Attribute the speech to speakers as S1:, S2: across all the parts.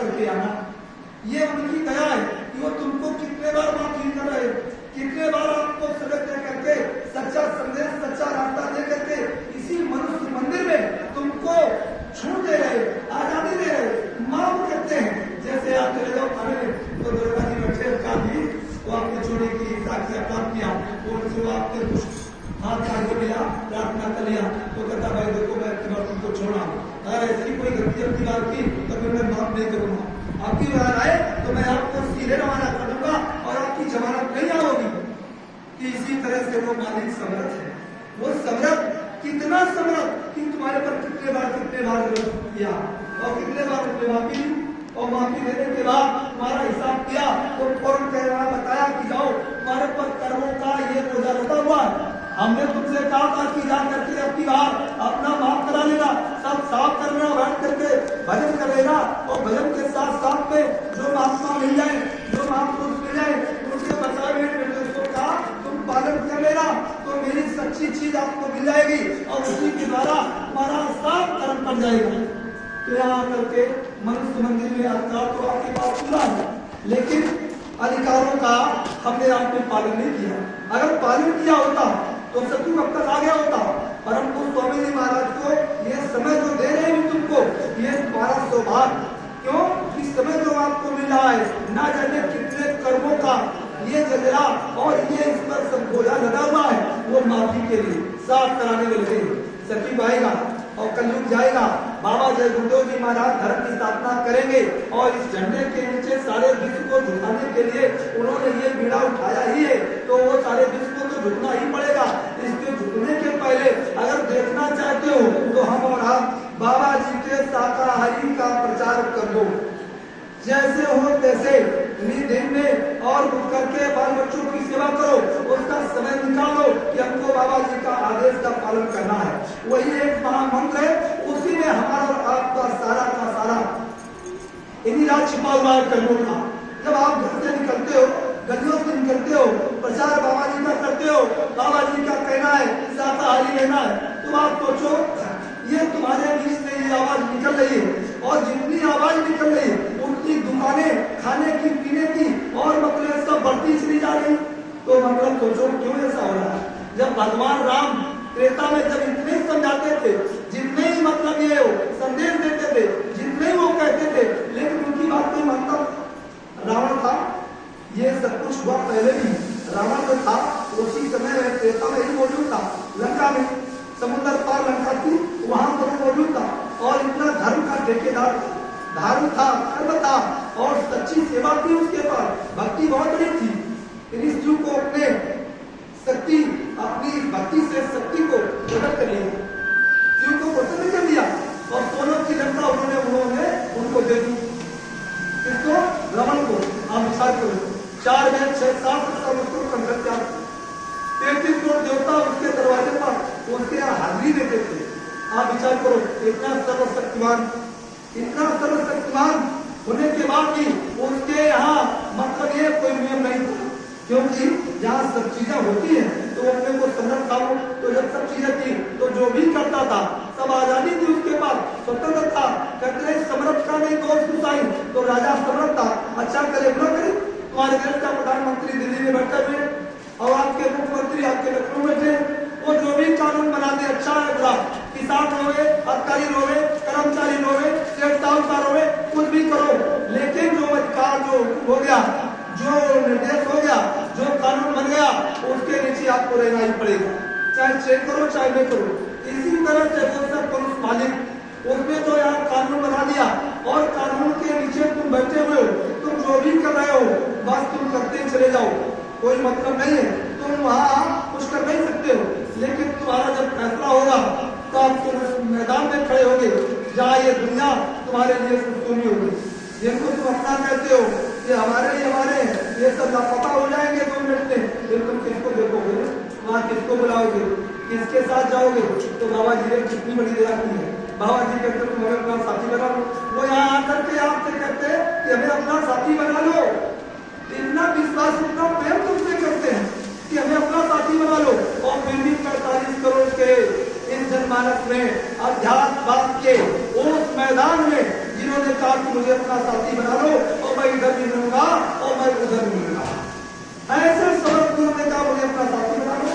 S1: करके आना। ये उनकी दया है कि वो तुमको कितने बार माफी कर रहे, कितने बार आपको सड़क दे करके, सच्चा संदेश, सच्चा रास्ता दे करके इसी मनुष्य मंदिर में तुमको छूट दे रहे, आजादी दे रहे, माफ करते हैं। जैसे आप चले जाओ थाने में तो दुर्गा जी बैठे का भी वो आपने चोरी की, काम किया, तो आपने कुछ हाथ काट के मिला, प्रार्थना कर लिया, तो कहता भाई देखो मैं आपकी बार तुमको छोड़ा, अगर ऐसी कोई गलती अपनी बात की तो फिर मैं माफ नहीं करूंगा, आपकी बार आए तो मैं आपको सीधे रवाना कर दूंगा और आपकी जमानत नहीं आओगी। कि इसी तरह से वो मालिक समर्थ है। वो समर्थ, कितना समर्थ कि तुम्हारे पर कितने बार किया और कितने बार उसने माफी, और माफी देने के बाद तुम्हारा हिसाब किया तो फौरन कहना बताया कि जाओ तुम्हारे पर कर्मों का ये बोझा लगा हुआ है, हमने तुमसे कहा था कि जा करके अपनी बात अपना माफ करा लेगा, सब साफ करना, बैठ करके भजन कर लेगा, और भजन के साथ साथ में जो महात्मा मिल जाए, जो महापुरुष मिल जाए, उनके बताए हुए निर्देशों का तुम पालन कर लेना तो मेरी सच्ची चीज आपको मिल जाएगी और उसी के द्वारा हमारा साफ कर्म कर जाएगा। तो यहाँ करके मनुष्य मंदिर में अधिकार तो आपके पास पूरा है, लेकिन अधिकारों का हमने आपने पालन नहीं किया। अगर पालन किया होता तो सत्य अब तक आ गया होता। परंतु स्वामी जी महाराज को ये समय जो दे रहे हैं तुमको, ये तुम्हारा सौभाग्य, क्यों इस समय जो आपको मिला है ना जाने कितने कर्मों का ये जजरा और ये इस पर सब बोझा लगा हुआ है, वो माफी के लिए साफ कराने में लगे। सती पाएगा और कलयुग जाएगा, बाबा जय गुरुदेव जी महाराज धर्म की स्थापना करेंगे और इस झंडे के नीचे सारे विश्व को झुकाने के लिए उन्होंने ये बीड़ा उठाया ही है, तो वो सारे विश्व को तो झुकना ही पड़ेगा। इसके झुकने के पहले अगर देखना चाहते हो तो हम और आप बाबा जी के शाकाहारी का प्रचार कर दो, जैसे हो तैसे दिन में और उठ करके बाल बच्चों की सेवा करो, उसका समय निकालो कि हमको बाबा जी का आदेश का पालन करना है। वही एक महामंत्र है, उसी में हमारा और आपका सारा का सारा इन्हीं रात छिपा हुआ है कर्मों का। जब आप घर से निकलते हो, गलियों से निकलते हो, प्रचार बाबा जी का करते हो, बाबा जी का कहना है शाकाहारी रहना है, तो आप सोचो ये तुम्हारे बीच से ये आवाज निकल रही है, और जितनी आवाज निकल रही है उतनी दुकानें खाने की पीने की और मतलब सब बढ़ती चली जा रही। तो मतलब सोचो क्यों ऐसा हो रहा है। जब भगवान राम त्रेता में जब इतने समझाते थे, जितने ही मतलब ये हो संदेश देते थे, जितने ही वो कहते थे, लेकिन उनकी बात नहीं मानता। रावण था, ये सब कुछ हुआ पहले भी, रावण जो था उसी समय में त्रेता में ही मौजूद था, लंका में समुद्र पार लंका थी, वहां पर मौजूद था और इतना धर्म का ठेकेदार था, धर्म था, कर्म था और सच्ची सेवा थी उसके पास, भक्ति बहुत बड़ी थी। इन शिव को अपने शक्ति, अपनी भक्ति से शक्ति को प्रकट कर लिया, शिव को प्रसन्न कर दिया और सोनों की लंका उन्होंने उनको दे दी। किसको? रावण को। आप विचार करो, 4 में 6-7 सब उसको कंकर किया, 33 करोड़ देवता उसके दरवाजे पर उसके यहाँ हाजिरी देते थे। आप विचार करो, इतना सर्वशक्तिमान, इतना सर्वशक्तिमान होने के बाद भी उसके यहाँ मतलब ये कोई नियम नहीं था, क्योंकि जहाँ सब चीजें होती हैं तो अपने को समर्थ था। तो जब सब चीजें थी तो जो भी करता था सब आजादी थी उसके पास, स्वतंत्र था। कहते समर्थ का नहीं दोष घुसाई, तो राजा समर्थ था, अच्छा करे बुरा करे। तुम्हारे देश का प्रधानमंत्री दिल्ली में बैठे हुए और आपके मुख्यमंत्री आपके लखनऊ में थे, वो जो भी कानून बनाते अच्छा है बुरा, किसान रोवे, अधिकारी रोवे, कर्मचारी रोवे, सेठ साहूकार रोवे, कुछ भी करो, लेकिन जो अधिकार जो हो गया, जो निर्देश हो गया, जो कानून बन गया, उसके नीचे आपको रहना ही पड़ेगा, चाहे चेक करो चाहे नहीं करो। इसी तरह से वो सब पुरुष मालिक उसमें तो यार कानून बना दिया और कानून के नीचे तुम बैठे हुए हो, तुम जो भी कर रहे हो बस तुम करते चले जाओ, कोई मतलब नहीं है, तुम वहाँ कुछ कर नहीं सकते हो। लेकिन तुम्हारा जब फैसला होगा तो आप तुम मैदान में खड़े होगे जहाँ ये दुनिया तुम्हारे लिए सुनी होगी। जिनको तुम अपना कहते हो ये हमारे ये सब लापता हो जाएंगे 2 मिनट में, फिर तुम किसको देखोगे, वहाँ किसको बुलाओगे, किसके साथ जाओगे? तो बाबा जी ने कितनी बड़ी दया की है। बाबा जी कहते तुम हमें अपना साथी बना लो, वो यहाँ आकर के आपसे कहते कि हमें अपना साथी बना लो। इतना विश्वास, इतना प्रेम तुमसे करते हैं कि हमें अपना साथी बना लो, और फिर भी 45 करोड़ के इस जनमानस में अध्यात्म के उस मैदान में जिन्होंने कहा मुझे अपना साथी बना लो और मैं इधर भी मिलूंगा और मैं उधर भी मिलूंगा। ऐसे समझ गुरु ने कहा मुझे अपना साथी बना लो,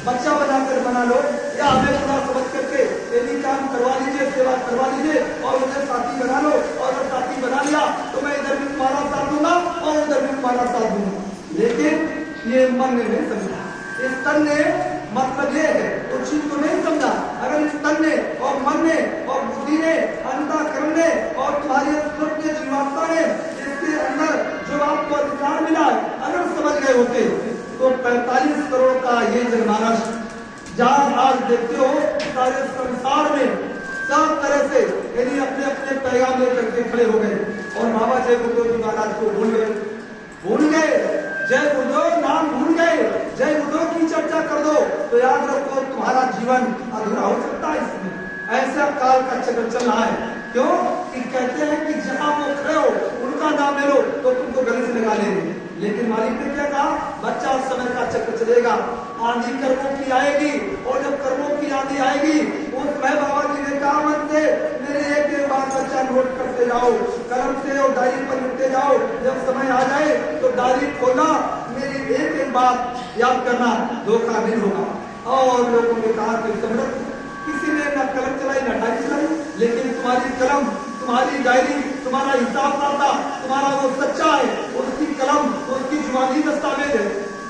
S1: बच्चा बनाकर बना लो, या हमें पूरा समझ करके यदि काम करवा लीजिए, सेवा करवा लीजिए और उधर साथी बना लो, और अगर साथी बना लिया तो मैं इधर भी तुम्हारा साथ दूंगा और उधर भी तुम्हारा साथ दूंगा। लेकिन ये मन ने नहीं समझा, इस तन ने मतलब ये है उस चीज को नहीं समझा। अगर इस तन ने और मन ने और बुद्धि ने, अंतःकरण ने और तुम्हारी जीवात्मा ने इसके अंदर जो आपको अधिकार मिला है, अगर समझ गए होते तो 45 करोड़ का ये जनमानस जहां आज देखते हो सारे संसार में सब तरह से यदि अपने अपने पैगाम लेकर के खड़े हो गए और बाबा जय गुरुदेव जी महाराज को भूल गए, जय गुरुदेव नाम भूल गए, जय गुरुदेव की चर्चा कर दो तो याद रखो तुम्हारा जीवन अधूरा हो सकता है। इसमें ऐसा काल का चक्र चल रहा है। क्यों कि कहते हैं कि जहां वो खड़े हो उनका नाम ले लो तो तुमको गले से लगा लेंगे। लेकिन मालिक ने क्या कहा, बच्चा समय का चक्र चलेगा, आंधी कर्मों की आएगी, और जब कर्मों की आंधी आएगी उस समय बाबा जी ने कहा मन से मेरे एक एक बात बच्चा नोट करते जाओ, कलम से और डायरी पर लिखते जाओ, जब समय आ जाए तो डायरी खोलना, मेरी एक एक बात याद करना, धोखा नहीं होगा। और लोगों ने कहा कि समृद्ध किसी ने न कलम चलाई न डायरी चलाई, लेकिन तुम्हारी कलम, तुम्हारी डायरी, तुम्हारा हिसाब खाता, तुम्हारा वो सच्चा है, उसकी कलम, उसकी जुबानी दस्तावेज है।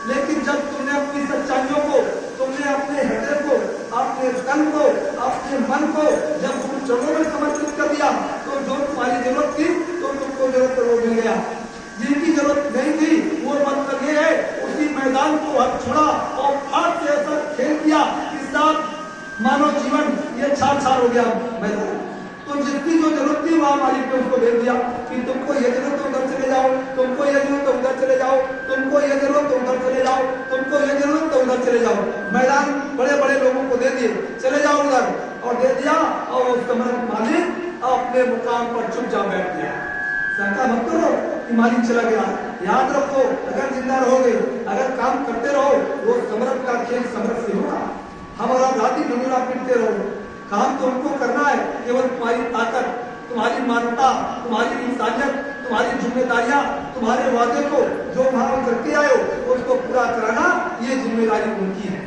S1: लेकिन जब तुमने अपनी सच्चाइयों को, तुमने अपने हृदय को, अपने तन को, अपने मन को जब उन चरणों में समर्पित कर दिया तो जो तुम्हारी जरूरत थी तो तुमको जरूरत वो मिल गया, जिनकी जरूरत नहीं थी वो मतलब ये है उसी मैदान को हथ छोड़ा और फाट से ऐसा खेल किया इस साथ मानव जीवन ये छाड़ हो गया मैदान। तो जितनी जो जरूरत थी वहां मालिक ने उसको दे दिया कि तुमको ये जरूरत तो उधर चले जाओ, तुमको ये जरूरत तो उधर चले जाओ, तुमको ये जरूरत तो उधर चले जाओ, तुमको ये जरूरत तो उधर चले जाओ। मैदान बड़े बड़े लोगों को दे दिए, चले जाओ उधर, और दे दिया। और उस समय मालिक अपने मुकाम पर चुपचाप बैठ गया। शंका मत करो कि मालिक चला गया, याद रखो अगर जिंदा रहोगे, अगर काम करते रहो, वो समर्थ का खेल समर्थ से होगा। हमारा घाटी ढूंढना पीटते रहो, काम तो उनको करना है, केवल तुम्हारी ताकत, तुम्हारी मानवता, तुम्हारी इंसानियत, तुम्हारी जिम्मेदारियां, तुम्हारे वादे को जो भाव करके आए हो उसको पूरा कराना, ये जिम्मेदारी उनकी है।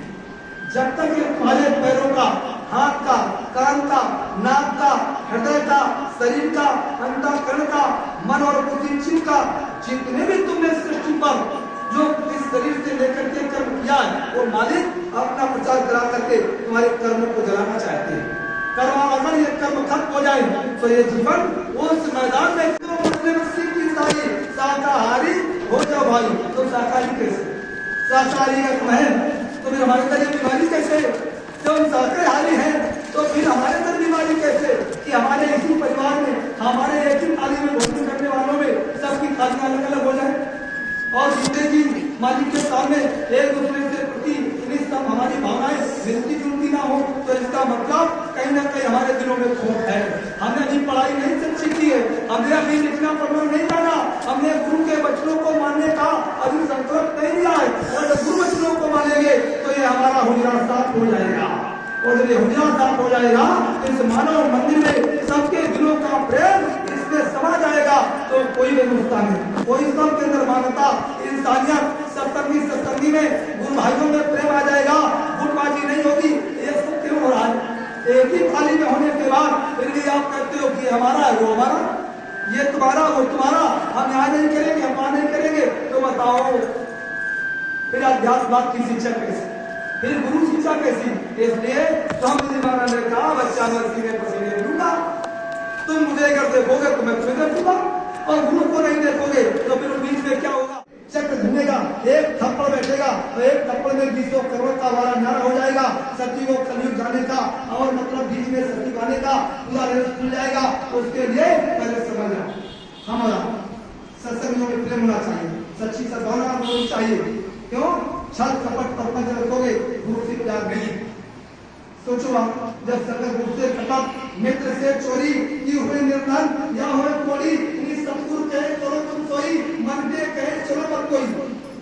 S1: जब तक ये तुम्हारे पैरों का, हाथ का, कान का, नाक का, हृदय का, शरीर का, अंतःकरण का, मन और बुद्धि चित्त का, जितने भी तुमने सृष्टि पर जो इस शरीर से लेकर के कर्म किया है, वो मालिक अपना प्रचार करा करके तुम्हारे कर्मों को जलाना चाहते हैं। कर्म अगर ये कर्म खत्म हो जाए तो ये जीवन उस मैदान में शाकाहारी हो जाओ भाई, तो शाकाहारी कैसे? शाकाहारी का तुम है तो फिर हमारे अंदर बीमारी कैसे? जब हम शाकाहारी हैं तो फिर हमारे अंदर बीमारी कैसे कि हमारे इसी परिवार में, हमारे एक ही थाली में भोजन करने वालों में सबकी थालियां अलग अलग हो जाए और जिंदगी मालिक के सामने एक दूसरे से प्रति इतनी सब हमारी भावनाएं मिलती जुलती ना हो, तो इसका मतलब कहीं ना कहीं हमारे दिलों में खोट है। हमने अभी पढ़ाई नहीं सच्ची की है, हमने अभी लिखना पढ़ना नहीं जाना, हमने गुरु के वचनों को मानने का अभी संकल्प नहीं लिया है। अगर गुरु वचनों को मानेंगे तो ये हमारा हुजरा साफ हो जाएगा, और जब ये हुजरा साफ हो जाएगा तो इस मानव मंदिर में सबके दिलों का प्रेम इसमें समा जाएगा। तो कोई व्यवस्था नहीं, कोई सबके अंदर मानवता, इंसानियत, सत्संगी में गुरु भाइयों में प्रेम आ जाएगा, गुटबाजी नहीं होगी। ये सब क्यों हो रहा है? एक ही थाली में होने के बाद फिर भी आप कहते हो कि हमारा है वो हमारा, ये तुम्हारा वो तुम्हारा, हम यहाँ नहीं करेंगे, हम वहां नहीं करेंगे। तो बताओ फिर अध्यात्म की शिक्षा कैसी, फिर गुरु शिक्षा कैसी? इसलिए स्वामी महाराज ने कहा बच्चा मैं सीने पसीने दूंगा, तुम मुझे अगर देखोगे तो मैं तुम्हें देखूंगा, और गुरु को नहीं देखोगे तो फिर बीच में क्या होगा? चक्र घूमेगा, एक थप्पड़ बैठेगा तो एक थप्पड़ में 200 करोड़ का वाला नारा हो जाएगा, सती को कलयुग जाने का, और मतलब बीच में सती गाने का पूरा रेस खुल जाएगा। उसके लिए पहले समझ लो, हमारा सत्संगों में प्रेम होना चाहिए, सच्ची सद्भावना होनी चाहिए। क्यों? छल कपट प्रपंच रखोगे, गुरु से प्यार नहीं। सोचो आप, जब संगत गुरु से कपट, मित्र से चोरी की हुए निर्धन या हुए कोड़ी, सतगुरु कहे चलो तुम सोई, मन के कहे चलो मत कोई।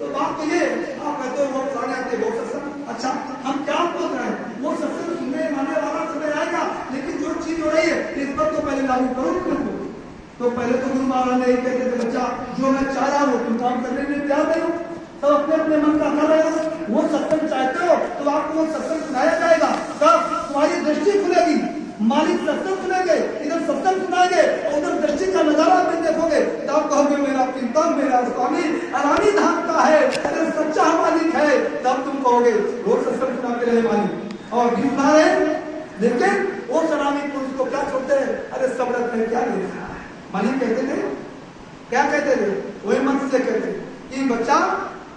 S1: तो बात तो ये आप कहते हो वो पुराने आते वो सत्संग, अच्छा हम क्या बोल रहे हैं? वो सत्संग सुनने मानने वाला समय आएगा, लेकिन जो चीज हो रही है इस पर तो पहले लागू करो तुमको। तो पहले तो गुरु महाराज ने कहते थे बच्चा जो मैं चाह रहा हूँ तुम काम करने में तैयार नहीं हो, सब अपने अपने मन का कर रहे हो। वो सत्संग चाहते हो तो आपको वो सत्संग सुनाया जाएगा, तब तुम्हारी दृष्टि खुलेगी। मालिक सत्संग सुनेंगे, इधर सत्संग सुनाएंगे और उधर दृष्टि का नजारा आप देखोगे तो आप कहोगे मेरा प्रीतम मेरा स्वामी अरानी धाम का है, अगर सच्चा मालिक है तब तुम कहोगे रोज सत्संग सुनाते रहे मालिक और गीत सुना रहे। लेकिन वो सलामी पुरुष को क्या छोड़ते हैं, अरे सब रत्न में क्या ले रहा है। मालिक कहते थे, क्या कहते थे, वही मन से कहते कि बच्चा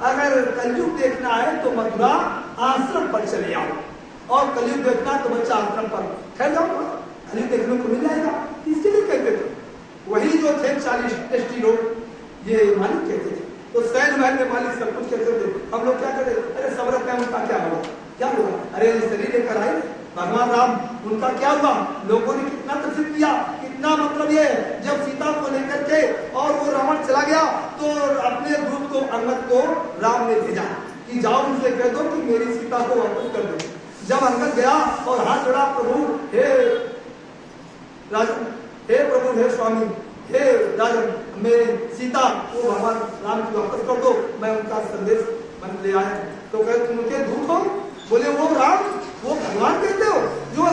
S1: अगर कलयुग देखना है तो मथुरा आश्रम पर चले आओ, और कलयुग देखना तो बच्चा आश्रम पर ठहर जाओ, कलयुग देखने को मिल जाएगा। इसके लिए कहते थे, वही जो थे 40 टेस्टी लोग ये मालिक कहते थे। तो सैन महल में मालिक सब कुछ कहते थे, हम लोग क्या कहते, अरे सब रत्न उनका क्या हुआ, क्या हुआ, अरे शरीर लेकर आए भगवान राम, उनका क्या हुआ, लोगों ने कितना प्रसिद्ध किया, कितना मतलब ये जब सीता को लेकर के और वो रावण चला गया तो अपने दूत को अंगद को राम ने भेजा कि जाओ उनसे कह दो कि मेरी सीता को वापस कर दो। जब अंगद गया और हाथ जोड़ा, प्रभु हे राजन, हे प्रभु हे स्वामी हे राजन, मेरी सीता को भगवान राम की वापस कर दो, मैं उनका संदेश मन ले आया। तो कहे तुम उनके दूत हो, बोले वो राम वो भगवान कहते हो जो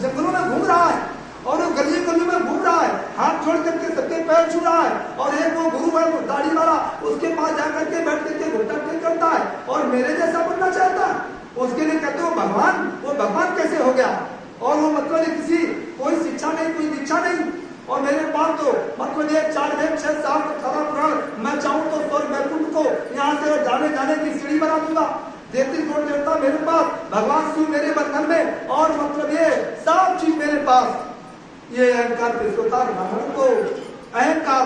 S1: जंगलों में घूम रहा है और वो गली गली में घूम रहा है, हाथ जोड़ करके सबके पैर छू रहा है, और एक वो गुरु है वो दाढ़ी वाला उसके पास जाकर के बैठ करके घुटना टेक करता है और मेरे जैसा बनना चाहता है, उसके लिए कहते हो भगवान, वो भगवान कैसे हो गया, और वो मतलब किसी कोई शिक्षा नहीं कोई दीक्षा नहीं, और मेरे पास तो मतलब ये 4 वेद 6 शास्त्र 18 पुराण, मैं चाहूँ तो स्वर्ग वैकुंठ को यहाँ से जाने की सीढ़ी बना दूंगा, 33 करोड़ देवता मेरे पास, भगवान शिव मेरे बंधन में, और मतलब ये सब चीज मेरे पास। ये अहंकार किसको था, ब्राह्मण को अहंकार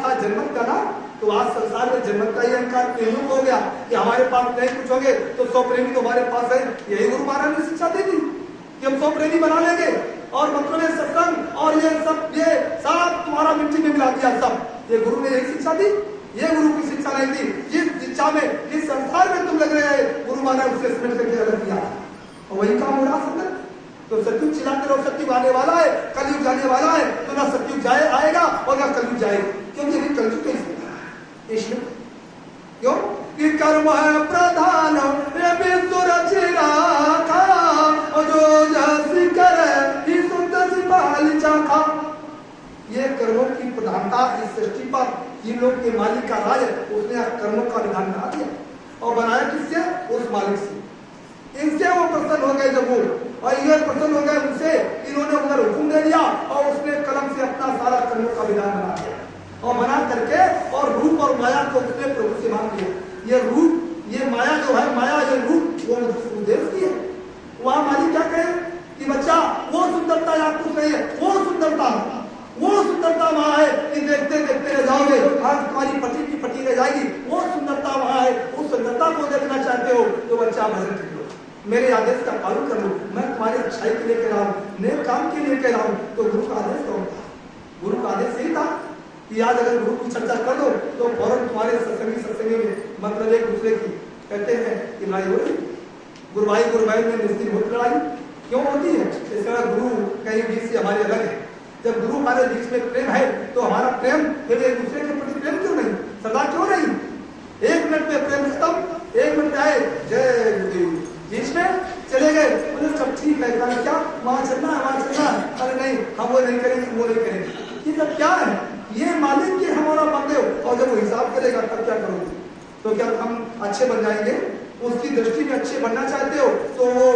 S1: था जन्मत का ना। तो आज संसार में जन्मत का ही अहंकार प्रेमियों को हो गया कि हमारे पास नहीं कुछ होंगे तो 100 प्रेमी तो हमारे पास है। यही गुरु महाराज ने शिक्षा दी थी कि हम 100 प्रेमी बना लेंगे, और मतलब ये सत्संग और ये सब तुम्हारा मिट्टी में मिला दिया सब। ये गुरु ने यही शिक्षा दी, ये गुरु की शिक्षा नहीं थी। जिस शिक्षा में जिस संसार में तुम लग रहे हैं गुरु महाराज उसे सिमट करके अलग किया, और वही काम हो रहा संगत। तो सत्युग चिल्लाते रहो, सत्युग आने वाला है, कलयुग जाने वाला है, तो ना सत्युग आएगा और ना कलयुग जाएगा, क्योंकि अभी कलयुग कैसे इसमें क्यों कि कर्म है प्रधान जो जैसी करे ही सुंदर सी पाली चाखा। ये कर्मों की प्रधानता इस सृष्टि पर जिन लोग के मालिक का राज है उसने कर्मों का विधान बना दिया, और बनाया किससे, उस मालिक से। इनसे वो प्रसन्न हो गए जब वो, और ये प्रसन्न हो गए उनसे, इन्होंने उधर हुक्म दे दिया और उसने कलम से अपना सारा कर्मों का विधान बना दिया, और बना करके और रूप और माया को उसने प्रभु से मांग लिया। ये रूप ये माया जो है, माया ये रूप वो उद्देश्य की है। वहां मालिक क्या कहे कि बच्चा वो सुंदरता या कुछ नहीं है, वो सुंदरता वहां है कि देखते देखते रह जाओगे, आज तुम्हारी पटी की पटी रह जाएगी। वो सुंदरता वहां है, उस सुंदरता को देखना चाहते हो तो बच्चा भजन कर लो, मेरे आदेश का पालन कर लो, मैं तुम्हारी अच्छाई के लिए कह रहा हूँ, नेक काम के लिए कह रहा हूँ। तो गुरु का आदेश कौन था, गुरु का आदेश यही था कि आज अगर गुरु की चर्चा कर दो तो फौरन तुम्हारे सत्संगी में मतलब एक दूसरे की कहते हैं कि लड़ाई हो रही, गुरु भाई में निश्चित बहुत लड़ाई क्यों होती है, इसका गुरु कहीं बीच से हमारे अलग है। जब गुरु हमारे बीच में प्रेम है तो हमारा प्रेम फिर एक दूसरे के प्रति प्रेम क्यों नहीं, सदा क्यों नहीं। 1 मिनट में प्रेम खत्म, 1 मिनट आए जय गुरुदेव, बीच में चले गए, मतलब सब ठीक है, क्या वहां चलना है वहां चलना है, अरे नहीं हम वो नहीं करेंगे वो नहीं करेंगे। ये सब क्या है, ये मालिक के हमारा बंदे हो, और जब वो हिसाब करेगा तब क्या करोगे। तो क्या हम अच्छे बन जाएंगे, उसकी दृष्टि में अच्छे बनना चाहते हो तो वो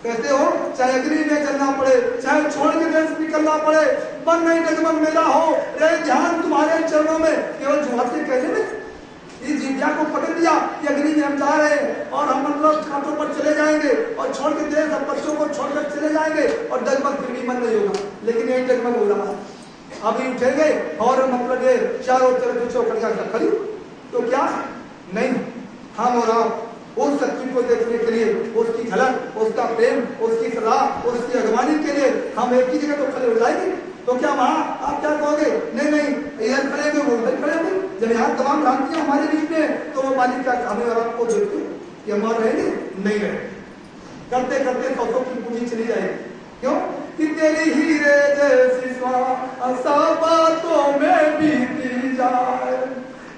S1: कहते हो चाहे अग्नि में जलना पड़े, चाहे छोड़ के देश निकलना पड़े, मन नहीं डगमग मेरा हो, रहे ध्यान तुम्हारे चरणों में। केवल जुबान से कहने में इस जिज्ञा को पकड़ दिया कि अग्नि में हम जा रहे हैं और हम मतलब घाटों पर चले जाएंगे और छोड़ के देश और बच्चों को छोड़कर चले जाएंगे, और डगमग फिर भी मन नहीं होगा, लेकिन यही डगमग हो रहा है। अभी उठेंगे और मतलब ये चारों तरफ चौकड़ियां खड़ी, तो क्या नहीं, हम और आप उस सत्य को देखने के लिए, उसकी झलक, उसका प्रेम, उसकी सलाह, उसकी अगवानी के लिए हम एक ही जगह तो खड़े हो जाएंगे। तो क्या वहां आप क्या कहोगे, नहीं इधर खड़े हो वो उधर खड़े हो। जब यहाँ तमाम भ्रांतियां हमारे बीच में, तो वो मालिक क्या हमें और आपको देखते कि हम रहेंगे नहीं रहे, करते करते सौसों की पूंजी चली जाएगी। क्यों कि तेरी हीरे जैसी श्वासा बातों में बीती जाए,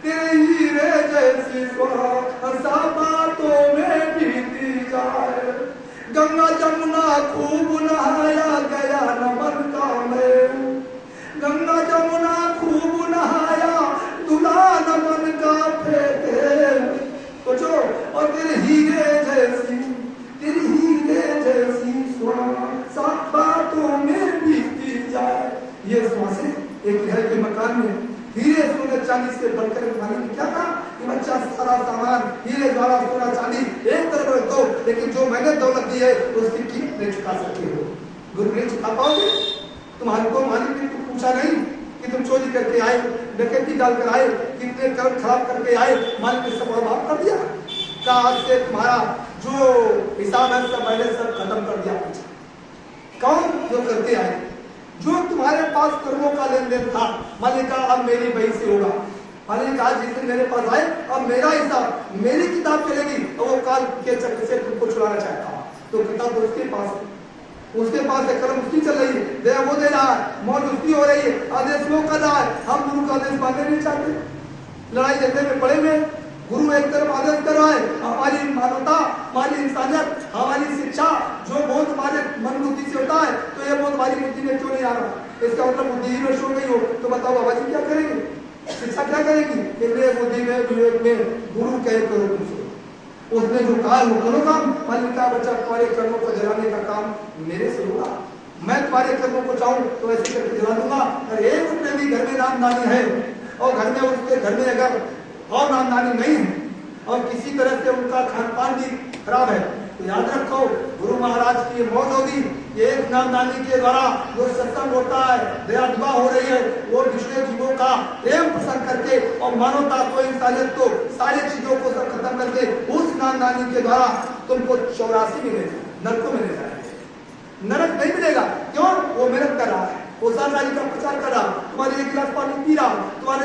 S1: तेरी हीरे जैसी श्वासा बातों में बीती जाए। गंगा जमुना खूब नहाया गया नमन का मैं, गंगा जमुना खूब नहाया दूल्हा नमन का फेंके। सोचो, और तेरी हीरे जैसी श्वासा बातों में बीती जाए। ये श्वासें एक घर के मकान में हीरे सोने चांदी से बढ़कर मालिक ने क्या कहा कि बच्चा सारा सामान हीरे द्वारा सोना चांदी एक तरफ रख दो, लेकिन जो मैंने दौलत दी है उसकी कीमत नहीं चुका सकते हो। गुरु नहीं चुका पाओगे। तुम्हारे को मालिक ने पूछा नहीं कि तुम चोरी करके आए, डकैती डालकर आए, कितने कर्म खराब करके आए, मालिक ने सब माफ कर दिया। कहा आज से तुम्हारा जो हिसाब है सब पहले सब खत्म कर दिया। कौन जो करते आए, जो तुम्हारे पास कर्मों का लेन देन था, मालिक कहा अब मेरी वही से होगा। मालिक कहा जिस दिन मेरे पास आए अब मेरा हिसाब, मेरी किताब चलेगी। और वो काल के चक्र से तुमको छुड़ाना चाहता, तो किताब तो उसके पास है, कलम उसकी चल रही है, दया वो दे रहा है, मौत उसकी हो रही है, आदेश वो कर रहा है। हम गुरु का आदेश मानने नहीं चाहते, लड़ाई झगड़े में पड़े में। गुरु एक तरफ आदेश कर रहा है, हमारी मानवता, हमारी इंसानियत, हमारी शिक्षा जो बहुत हमारे मन बुद्धि से होता है, तो ये बहुत हमारी बुद्धि में क्यों नहीं आ रहा? इसका मतलब बुद्धि ही नष्ट हो गई हो, तो बताओ बाबा जी क्या करेंगे, शिक्षा क्या करेगी? इसलिए बुद्धि में विवेक में गुरु कहे करो तुमसे, उसने जो कहा वो करो काम। मालिक का बच्चा तुम्हारे कर्मों को जलाने का काम मेरे से होगा, मैं तुम्हारे कर्मों को चाहूँ तो ऐसे करके जला दूंगा। और एक उसमें भी घर में नामदानी है, और घर में उसके घर में अगर और नामदानी नहीं है और किसी तरह से उनका खान पान भी खराब है, तो याद रखो गुरु महाराज की मौत होगी। एक नामदानी के द्वारा जो सत्संग होता है, दया दुआ हो रही है, वो दूसरे जीवों का प्रेम प्रसन्न करके और मानवता को, इंसानियत को, सारी चीजों को सब खत्म करके उस नामदानी के द्वारा तुमको 84 मिलेगा, नरकों में ले जाएंगे। नरक नहीं मिलेगा, क्यों? वो मेहनत कर रहा है, वो सरकारी का प्रचार कर रहा, तुम्हारे एक गिलास पानी पी रहा, तुम्हारे